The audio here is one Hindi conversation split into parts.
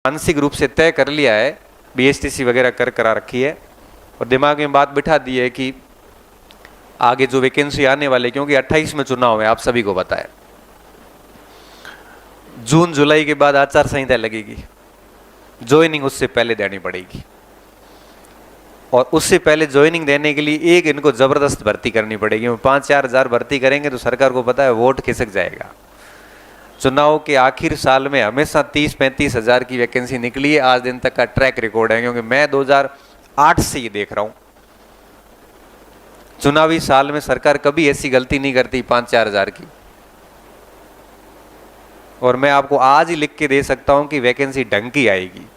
मानसिक रूप से तय कर लिया है, बीएसटीसी वगैरह करा रखी है और दिमाग में बात बिठा दी है कि आगे जो वैकेंसी आने वाले, क्योंकि 28 में चुनाव है, आप सभी को पता है, जून जुलाई के बाद आचार संहिता लगेगी, ज्वाइनिंग उससे पहले देनी पड़ेगी और उससे पहले ज्वाइनिंग देने के लिए एक इनको जबरदस्त भर्ती करनी पड़ेगी। 5-4 हजार भर्ती करेंगे तो सरकार को पता है वोट खिसक जाएगा। चुनाव के आखिर साल में हमेशा 30-35 हजार की वैकेंसी निकली है, आज दिन तक का ट्रैक रिकॉर्ड है, क्योंकि मैं 2008 से ये देख रहा हूं। चुनावी साल में सरकार कभी ऐसी गलती नहीं करती 5-4 हजार की। और मैं आपको आज ही लिख के दे सकता हूं कि वैकेंसी ढंग की आएगी।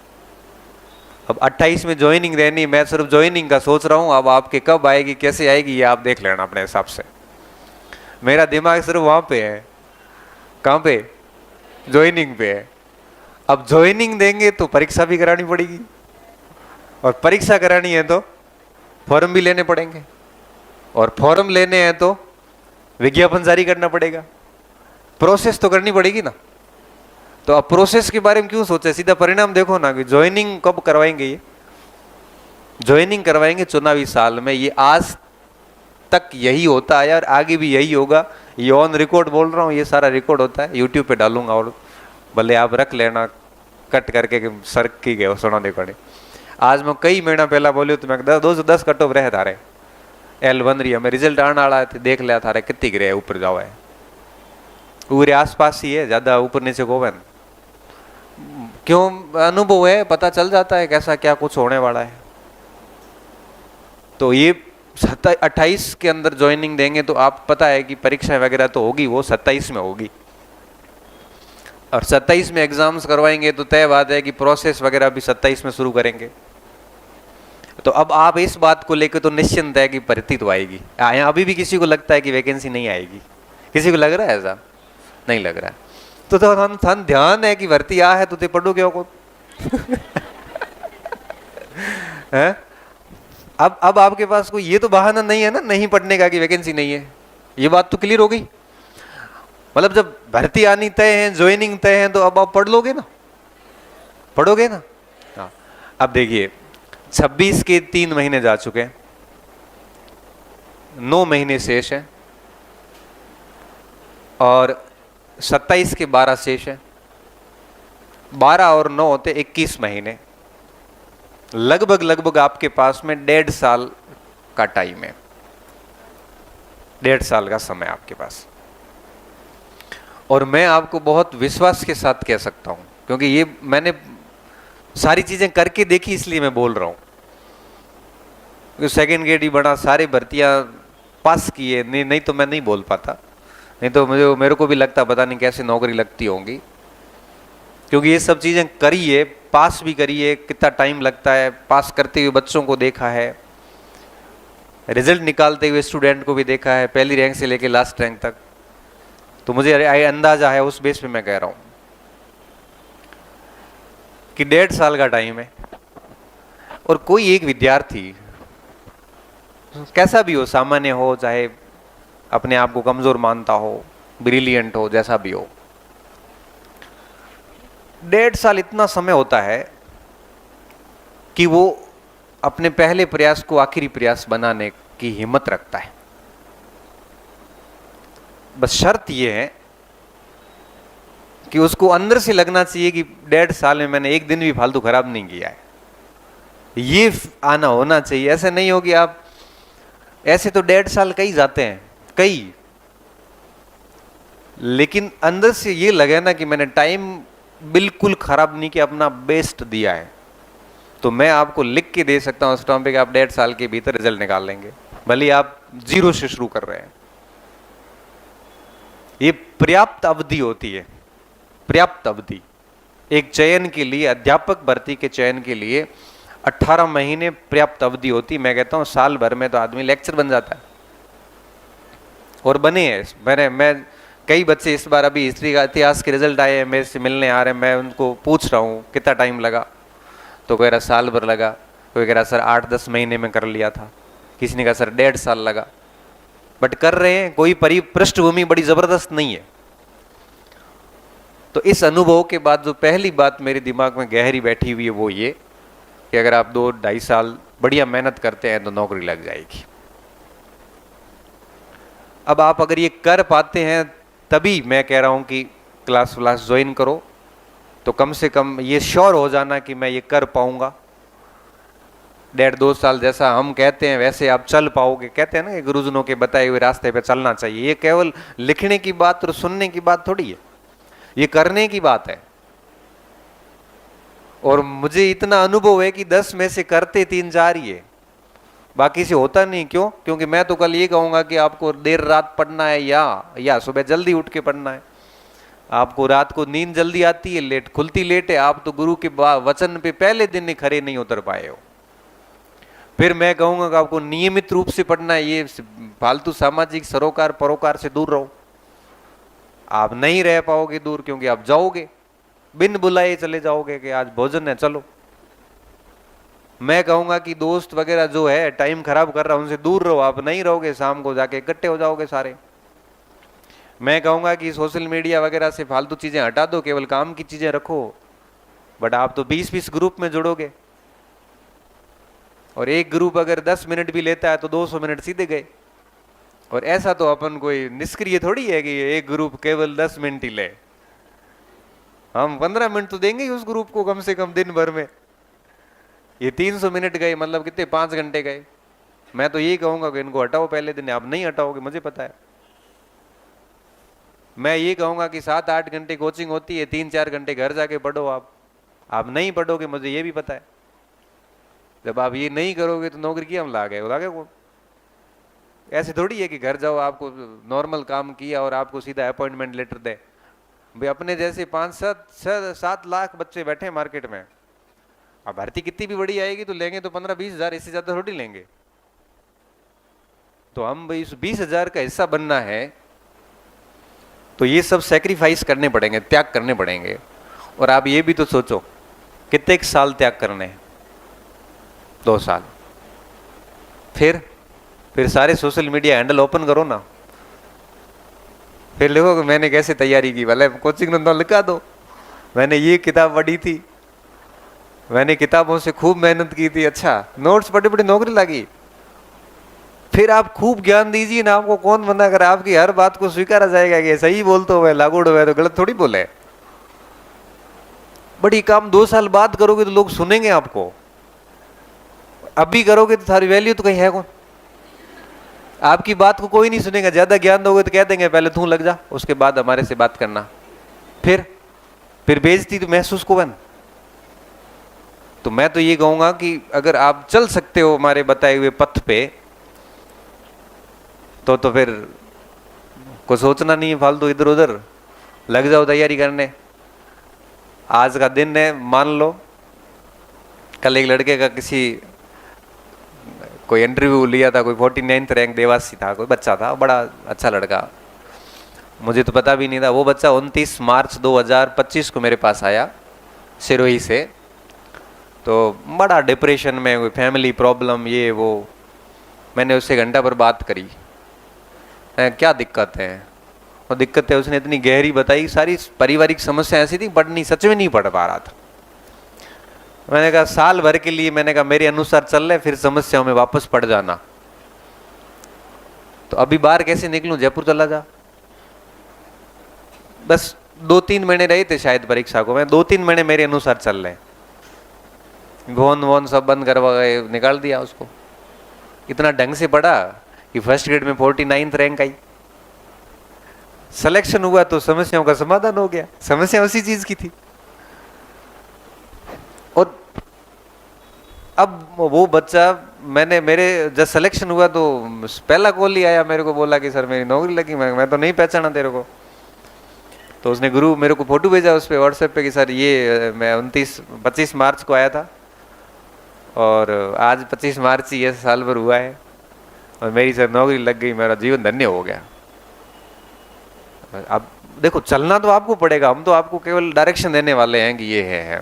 अब 28 में ज्वाइनिंग देनी, मैं सिर्फ ज्वाइनिंग का सोच रहा हूं, अब आपके कब आएगी कैसे आएगी ये आप देख लेना अपने हिसाब से। मेरा दिमाग सिर्फ वहां पे है, कहां पे, ज्वाइनिंग पे है। अब ज्वाइनिंग देंगे तो परीक्षा भी करानी पड़ेगी और परीक्षा करानी है तो फॉर्म भी लेने पड़ेंगे और फॉर्म लेने हैं तो विज्ञापन जारी करना पड़ेगा, प्रोसेस तो करनी पड़ेगी ना। तो अब प्रोसेस के बारे में क्यों सोचे, सीधा परिणाम देखो ना कि ज्वाइनिंग कब करवाएंगे। ये ज्वाइनिंग करवाएंगे चुनावी साल में। ये आज तक यही होता है यार, आगे भी यही होगा। ये ऑन रिकॉर्ड बोल रहा हूँ, ये सारा रिकॉर्ड होता है, यूट्यूब पे डालूंगा और भले आप रख लेना कट करके कि सर की गए सुना दे पड़े। आज मैं कई महीना पहला बोलियो तो मैं 10 कट ऑफ रहे थारे L1 रही, हमें रिजल्ट आने वाला है, देख लिया थारे कितनी गिरे ऊपर जाओ है, पूरे आसपास ही है, ज्यादा ऊपर नीचे को है। क्यों, अनुभव है, पता चल जाता है कैसा क्या कुछ होने वाला है। तो ये 28 के अंदर ज्वाइनिंग देंगे तो आप पता है कि परीक्षा वगैरह तो होगी, वो 27 में होगी और 27 में एग्जाम्स करवाएंगे तो तय बात है कि प्रोसेस वगैरह भी 27 में शुरू करेंगे। तो अब आप इस बात को लेकर तो निश्चिंत है कि भर्ती तो आएगी। अभी भी किसी को लगता है कि वैकेंसी नहीं आएगी? किसी को लग रहा है ऐसा? नहीं लग रहा है। तो थान ध्यान है कि भर्ती आ है तो ते पढ़ो क्यों को है? अब आपके पास कोई ये तो बहाना नहीं है ना नहीं पढ़ने का कि वैकेंसी नहीं है। ये बात तो क्लियर हो गई। मतलब जब भर्ती आनी तय है, ज्वाइनिंग तय है, तो अब आप पढ़ लोगे ना, पढ़ोगे ना। हाँ, अब देखिए 26 के 3 महीने जा चुके हैं, 9 महीने शेष है और 27 के 12 शेष है। 12 और 9 होते 21 महीने। लगभग आपके पास में 1.5 साल का टाइम है, 1.5 साल का समय आपके पास। और मैं आपको बहुत विश्वास के साथ कह सकता हूं, क्योंकि ये मैंने सारी चीजें करके देखी, इसलिए मैं बोल रहा हूं। सेकेंड ग्रेड ही बना, सारी भर्तियां पास किए, नहीं तो मैं नहीं बोल पाता, नहीं तो मेरे को भी लगता पता नहीं कैसे नौकरी लगती होंगी, क्योंकि ये सब चीजें करी है, पास भी करी है, कितना टाइम लगता है, पास करते हुए बच्चों को देखा है, रिजल्ट निकालते हुए स्टूडेंट को भी देखा है, पहली रैंक से लेके लास्ट रैंक तक। तो मुझे अंदाजा है, उस बेस पे मैं कह रहा हूं कि 1.5 साल का टाइम है। और कोई एक विद्यार्थी कैसा भी हो, सामान्य हो चाहे अपने आप को कमजोर मानता हो, ब्रिलियंट हो, जैसा भी हो, 1.5 साल इतना समय होता है कि वो अपने पहले प्रयास को आखिरी प्रयास बनाने की हिम्मत रखता है। बस शर्त यह है कि उसको अंदर से लगना चाहिए कि 1.5 साल में मैंने एक दिन भी फालतू खराब नहीं किया है, ये आना होना चाहिए। ऐसे नहीं हो कि आप ऐसे तो 1.5 साल कई जाते हैं कई, लेकिन अंदर से ये लगे ना कि मैंने टाइम बिल्कुल खराब नहीं किया, अपना बेस्ट दिया है, तो मैं आपको लिख के दे सकता हूं उस टाइम पे कि आप 1.5 साल के भीतर रिजल्ट निकाल लेंगे, भले आप 0 से शुरू कर रहे हैं। ये पर्याप्त अवधि होती है, पर्याप्त अवधि। एक चयन के लिए, अध्यापक भर्ती के चयन के लिए 18 महीने पर्याप्त अवधि होती। मैं कहता हूं साल भर में तो आदमी लेक्चर बन जाता है, और बने हैं। मैं कई बच्चे इस बार अभी हिस्ट्री का, इतिहास के रिजल्ट आए हैं, मेरे से मिलने आ रहे हैं, मैं उनको पूछ रहा हूँ कितना टाइम लगा, तो कह रहा साल भर लगा, कोई कह रहा सर 8-10 महीने में कर लिया था, किसी ने कहा सर 1.5 साल लगा। बट कर रहे हैं, कोई पृष्ठभूमि बड़ी जबरदस्त नहीं है। तो इस अनुभव के बाद जो पहली बात मेरे दिमाग में गहरी बैठी हुई है वो ये कि अगर आप 2-2.5 साल बढ़िया मेहनत करते हैं तो नौकरी लग जाएगी। अब आप अगर ये कर पाते हैं तभी मैं कह रहा हूं कि क्लास ज्वाइन करो, तो कम से कम ये श्योर हो जाना कि मैं ये कर पाऊंगा। 1.5-2 साल जैसा हम कहते हैं वैसे आप चल पाओगे। कहते हैं ना कि गुरुजनों के बताए हुए रास्ते पे चलना चाहिए। ये केवल लिखने की बात और सुनने की बात थोड़ी है, ये करने की बात है। और मुझे इतना अनुभव है कि 10 में से करते 3-4 ही है, बाकी से होता नहीं। क्यों? क्योंकि मैं तो कल ये कहूंगा कि आपको देर रात पढ़ना है या सुबह जल्दी उठ के पढ़ना है। आपको रात को नींद जल्दी आती है, लेट खुलती लेट है, आप तो गुरु के वचन पे पहले दिन ही खरे नहीं उतर पाए हो। फिर मैं कहूंगा कि आपको नियमित रूप से पढ़ना है, ये फालतू सामाजिक सरोकार परोकार से दूर रहो। आप नहीं रह पाओगे दूर, क्योंकि आप जाओगे बिन बुलाए चले जाओगे कि आज भोजन है चलो। मैं कहूंगा कि दोस्त वगैरह जो है टाइम खराब कर रहा है उनसे दूर रहो, आप नहीं रहोगे शाम को जाके इकट्ठे हो जाओगे सारे। मैं कहूंगा कि सोशल मीडिया वगैरह से फालतू चीजें हटा दो, केवल काम की चीजें रखो। बट आप तो 20-20 ग्रुप में जुड़ोगे, और एक ग्रुप अगर 10 मिनट भी लेता है तो 200 मिनट सीधे गए। और ऐसा तो अपन कोई निष्क्रिय थोड़ी है कि एक ग्रुप केवल 10 मिनट ही ले। हम 15 मिनट तो देंगे ही उस ग्रुप को कम से कम दिन भर में। ये 300 मिनट गए, मतलब कितने 5 घंटे गए। मैं तो यही कहूंगा कि इनको हटाओ पहले दिन। आप नहीं हटाओगे मुझे पता है। मैं ये कहूंगा कि 7-8 घंटे कोचिंग होती है, 3-4 घंटे घर जाके पढ़ो। आप नहीं पढ़ोगे मुझे ये भी पता है। जब आप ये नहीं करोगे तो नौकरी की हम लागे को। ऐसे थोड़ी है कि घर जाओ आपको नॉर्मल काम किया और आपको सीधा अपॉइंटमेंट लेटर दे। भाई अपने जैसे 5-7 लाख बच्चे बैठे हैं मार्केट में। अब भर्ती कितनी भी बड़ी आएगी तो लेंगे तो 15-20 हजार, इससे ज्यादा थोड़ी लेंगे। तो हम भाई इस 20 हजार का हिस्सा बनना है तो ये सब सेक्रीफाइस करने पड़ेंगे, त्याग करने पड़ेंगे। और आप ये भी तो सोचो कितने साल त्याग करने हैं? 2 साल। फिर सारे सोशल मीडिया हैंडल ओपन करो ना, फिर देखो कि मैंने कैसे तैयारी की। भले कोचिंग तो लिखा दो, मैंने ये किताब पढ़ी थी, मैंने किताबों से खूब मेहनत की थी, अच्छा नोट्स पढ़ी पढ़ी नौकरी लगी। फिर आप खूब ज्ञान दीजिए ना, आपको कौन मना करे? आपकी हर बात को स्वीकारा जाएगा कि सही बोलते हुए लागू हुए तो गलत थोड़ी बोले। बट ये काम 2 साल बाद करोगे तो लोग सुनेंगे आपको। अभी करोगे तो सारी वैल्यू तो कहीं है कौन? आपकी बात को कोई नहीं सुनेगा। ज्यादा ज्ञान दोगे तो कह देंगे पहले तू लग जा, उसके बाद हमारे से बात करना। फिर बेइज्जती तो महसूस को बन। तो मैं तो ये कहूंगा कि अगर आप चल सकते हो हमारे बताए हुए पथ पे तो फिर कुछ सोचना नहीं है फालतू इधर उधर, लग जाओ तैयारी करने। आज का दिन है, मान लो कल एक लड़के का कोई इंटरव्यू लिया था, कोई 49th रैंक देवासी था, कोई बच्चा था, बड़ा अच्छा लड़का, मुझे तो पता भी नहीं था। वो बच्चा 29 मार्च 2025 को मेरे पास आया सिरोही से। तो बड़ा डिप्रेशन में, कोई फैमिली प्रॉब्लम ये वो। मैंने उससे घंटा भर बात करी, क्या दिक्कत है। और दिक्कत है उसने इतनी गहरी बताई, सारी पारिवारिक समस्या ऐसी थी, पढ़ नहीं, सच में नहीं पढ़ पा रहा था। मैंने कहा साल भर के लिए, मैंने कहा मेरे अनुसार चल रहे, फिर समस्याओं में वापस पड़ जाना। तो अभी बाहर कैसे निकलूं? जयपुर चला जा। बस 2-3 महीने रहे थे शायद परीक्षा को, मैं 2-3 महीने मेरे अनुसार चल रहे। वोन सब बंद करवा गए, निकाल दिया उसको। इतना ढंग से पढ़ा कि फर्स्ट ग्रेड में 49th रैंक आई। सिलेक्शन हुआ तो समस्याओं का समाधान हो गया। समस्या उसी चीज की थी। और अब वो बच्चा, मेरे जब सिलेक्शन हुआ तो पहला कॉल ही आया मेरे को, बोला कि सर मेरी नौकरी लगी। मैं तो नहीं पहचाना तेरे को। तो उसने गुरु मेरे को फोटो भेजा उस पर व्हाट्सएप पे कि सर ये मैं 25 मार्च को आया था और आज 25 मार्च ही ये साल भर हुआ है और मेरी सर नौकरी लग गई, मेरा जीवन धन्य हो गया। अब देखो चलना तो आपको पड़ेगा, हम तो आपको केवल डायरेक्शन देने वाले हैं कि ये है।